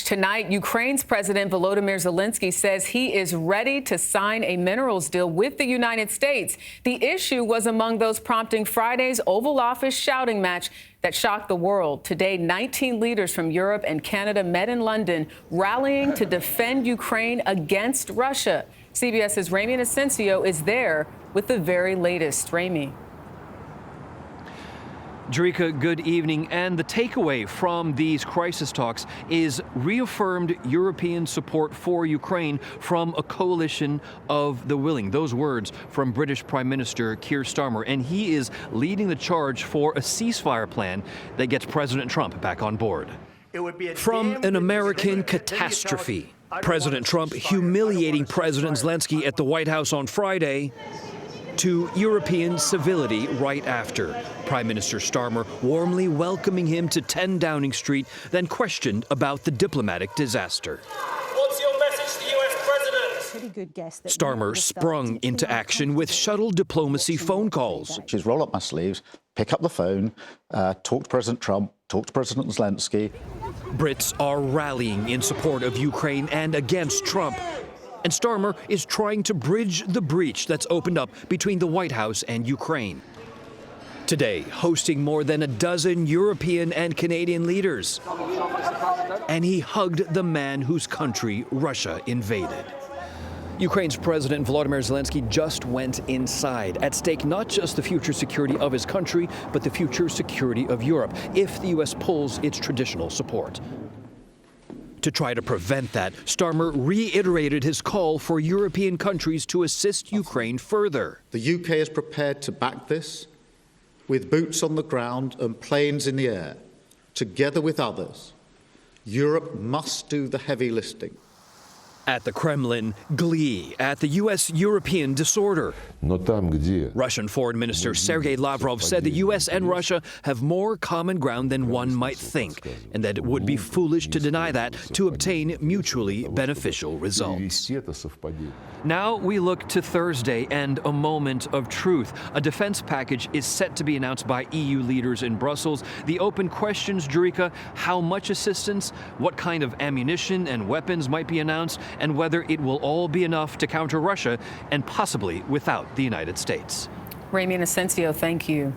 much. Tonight, Ukraine's President Volodymyr Zelensky says he is ready to sign a minerals deal with the United States. The issue was among those prompting Friday's Oval Office shouting match that shocked the world. Today, 19 leaders from Europe and Canada met in London, rallying to defend Ukraine against Russia. CBS's Ramy Inocencio is there with the very latest. Ramy. Jerika, good evening. And the takeaway from these crisis talks is reaffirmed European support for Ukraine from a coalition of the willing. Those words from British Prime Minister Keir Starmer. And he is leading the charge for a ceasefire plan that gets President Trump back on board. From an American catastrophe, President Trump humiliating President Zelensky at the White House on Friday, to European civility right after. Prime Minister Starmer warmly welcoming him to 10 Downing Street, then questioned about the diplomatic disaster. What's your message to the U.S. President? Starmer sprung into action with shuttle diplomacy phone calls. Just roll up my sleeves, pick up the phone, talk to President Trump, talk to President Zelensky. Brits are rallying in support of Ukraine and against Trump. And Starmer is trying to bridge the breach that's opened up between the White House and Ukraine. Today, hosting more than a dozen European and Canadian leaders. And he hugged the man whose country Russia invaded. Ukraine's President Volodymyr Zelensky just went inside. At stake not just the future security of his country, but the future security of Europe, if the U.S. pulls its traditional support. To try to prevent that, Starmer reiterated his call for European countries to assist Ukraine further. The UK is prepared to back this with boots on the ground and planes in the air. Together with others, Europe must do the heavy lifting. At the Kremlin, glee at the U.S.-European disorder. Russian Foreign Minister Sergei Lavrov said the U.S. and Russia have more common ground than one might think, and that it would be foolish to deny that to obtain mutually beneficial results. Now we look to Thursday and a moment of truth. A defense package is set to be announced by EU leaders in Brussels. The open questions, Jerika, how much assistance, what kind of ammunition and weapons might be announced, and whether it will all be enough to counter Russia and possibly without the United States. Ramy Inocencio, thank you.